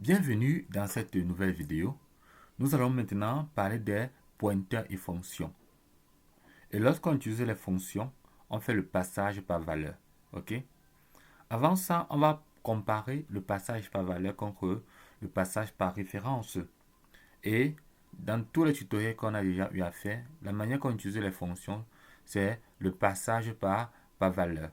Bienvenue dans cette nouvelle vidéo. Nous allons maintenant parler des pointeurs et fonctions. Et lorsqu'on utilise les fonctions, on fait le passage par valeur. Ok? Avant ça, on va comparer le passage par valeur contre le passage par référence. Et dans tous les tutoriels qu'on a déjà eu à faire, la manière qu'on utilise les fonctions, c'est le passage par valeur.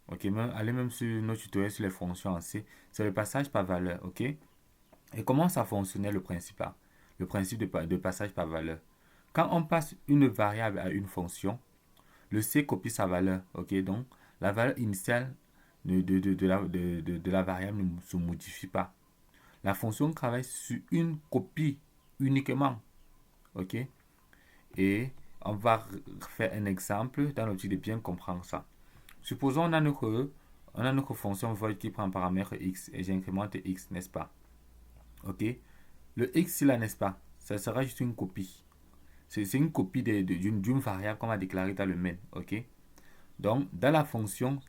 Ok? Allez même sur nos tutoriels sur les fonctions en C, c'est le passage par valeur. Ok? Et comment ça fonctionnait le principal? Le principe de passage par valeur. Quand on passe une variable à une fonction, le C copie sa valeur. Ok, donc la valeur initiale de la variable ne se modifie pas. La fonction travaille sur une copie uniquement. Ok, et on va faire un exemple dans l'objectif de bien comprendre ça. Supposons on a notre fonction void qui prend un paramètre x et j'incrémente x, n'est-ce pas? Ok, le x là, n'est-ce pas? Ça sera juste une copie. C'est une copie d'une variable qu'on va déclarer dans le main. Ok? Donc, dans la fonction,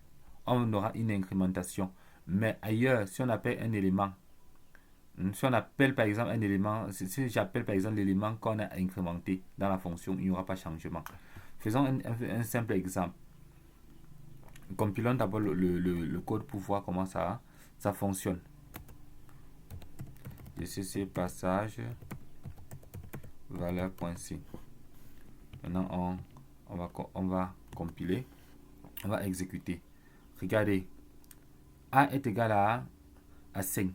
on aura une incrémentation. Mais ailleurs, si on appelle un élément, si on appelle par exemple un élément, si j'appelle par exemple l'élément qu'on a incrémenté dans la fonction, il n'y aura pas de changement. Faisons un simple exemple. Compilons d'abord le code pour voir comment ça fonctionne. GCC passage valeur.c. Maintenant, on va compiler. On va exécuter. Regardez. A est égal à 5.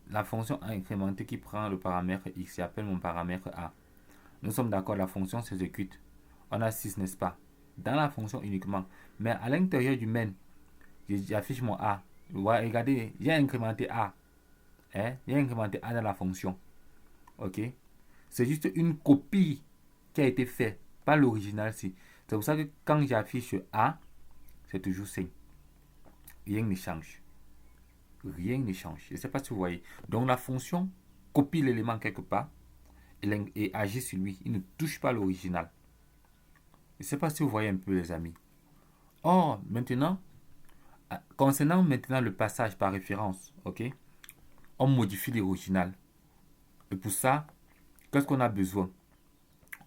La fonction incrémentée qui prend le paramètre x, j'appelle mon paramètre a. Nous sommes d'accord, la fonction s'exécute. On a 6, n'est-ce pas? Dans la fonction uniquement. Mais à l'intérieur du main, j'affiche mon a. Regardez, j'ai incrémenté a. J'ai incrémenté a dans la fonction. Ok? C'est juste une copie qui a été faite, pas l'original-ci. C'est pour ça que quand j'affiche a, c'est toujours 5. Rien ne change. Rien ne change. Je ne sais pas si vous voyez. Donc la fonction copie l'élément quelque part et agit sur lui. Il ne touche pas l'original. Je ne sais pas si vous voyez un peu, les amis. Or, maintenant, concernant maintenant le passage par référence, ok, on modifie l'original. Et pour ça, qu'est-ce qu'on a besoin?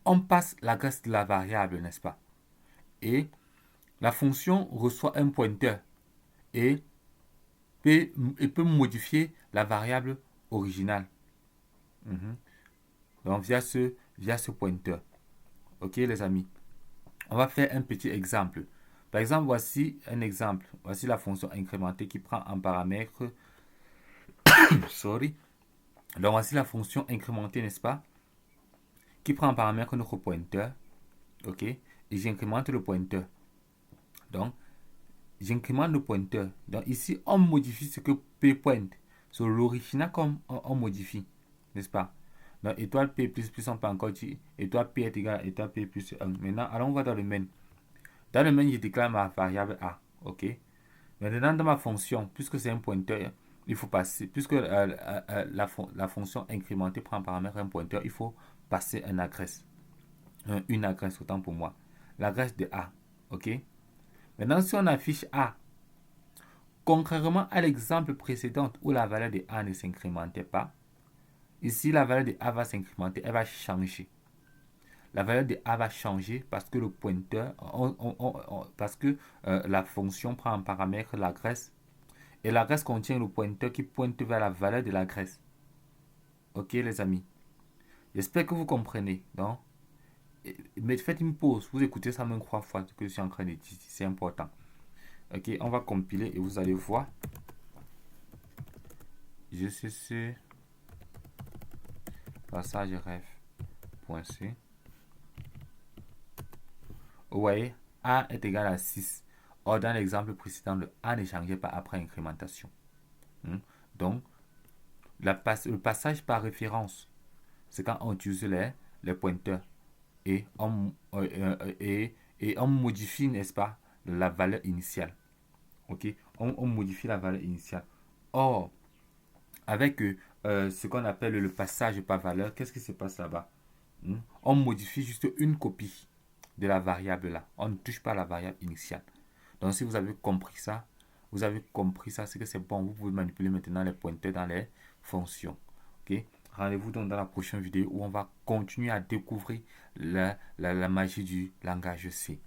On passe l'adresse de la variable, n'est-ce pas? Et la fonction reçoit un pointeur et peut modifier la variable originale. Mhm. Donc via ce pointeur. Ok les amis. On va faire un petit exemple. Par exemple, voici un exemple. Voici la fonction incrémentée qui prend un paramètre. Sorry. Donc voici la fonction incrémentée, n'est-ce pas? Qui prend un paramètre notre pointeur. Ok. Et j'incrémente le pointeur. Donc, j'incrémente le pointeur. Donc ici, on modifie ce que P pointe. Sur l'original comme on modifie. N'est-ce pas? Donc étoile P plus plus, on peut encore dire étoile P est égal à étoile P plus 1. Maintenant, allons voir dans le main. Dans le main, je déclare ma variable A. Ok. Maintenant, dans ma fonction, puisque c'est un pointeur, il faut passer, puisque la fonction incrémentée prend en paramètre un pointeur, il faut passer une adresse. Une adresse, autant pour moi. L'adresse de A. Ok. Maintenant, si on affiche A, contrairement à l'exemple précédent où la valeur de A ne s'incrémentait pas, ici la valeur de A va s'incrémenter, elle va changer. La valeur de A va changer parce que le pointeur, parce que la fonction prend en paramètre l'adresse et l'adresse contient le pointeur qui pointe vers la valeur de l'adresse. Ok les amis, j'espère que vous comprenez. Donc, mais faites une pause, vous écoutez ça même 3 fois ce que je suis en train de dire, c'est important. Ok, on va compiler et vous allez voir. GCC passage ref.c. Vous voyez, A est égal à 6. Or, dans l'exemple précédent, le A ne changeait pas après incrémentation. Donc, le passage par référence, c'est quand on utilise les pointeurs et on modifie, n'est-ce pas, la valeur initiale. Ok, on modifie la valeur initiale. Or, avec ce qu'on appelle le passage par valeur, qu'est-ce qui se passe là-bas? On modifie juste une copie de la variable là. On ne touche pas la variable initiale. Donc, si vous avez compris ça, vous avez compris ça, c'est que c'est bon. Vous pouvez manipuler maintenant les pointeurs dans les fonctions. Ok? Rendez-vous donc dans la prochaine vidéo où on va continuer à découvrir la magie du langage C.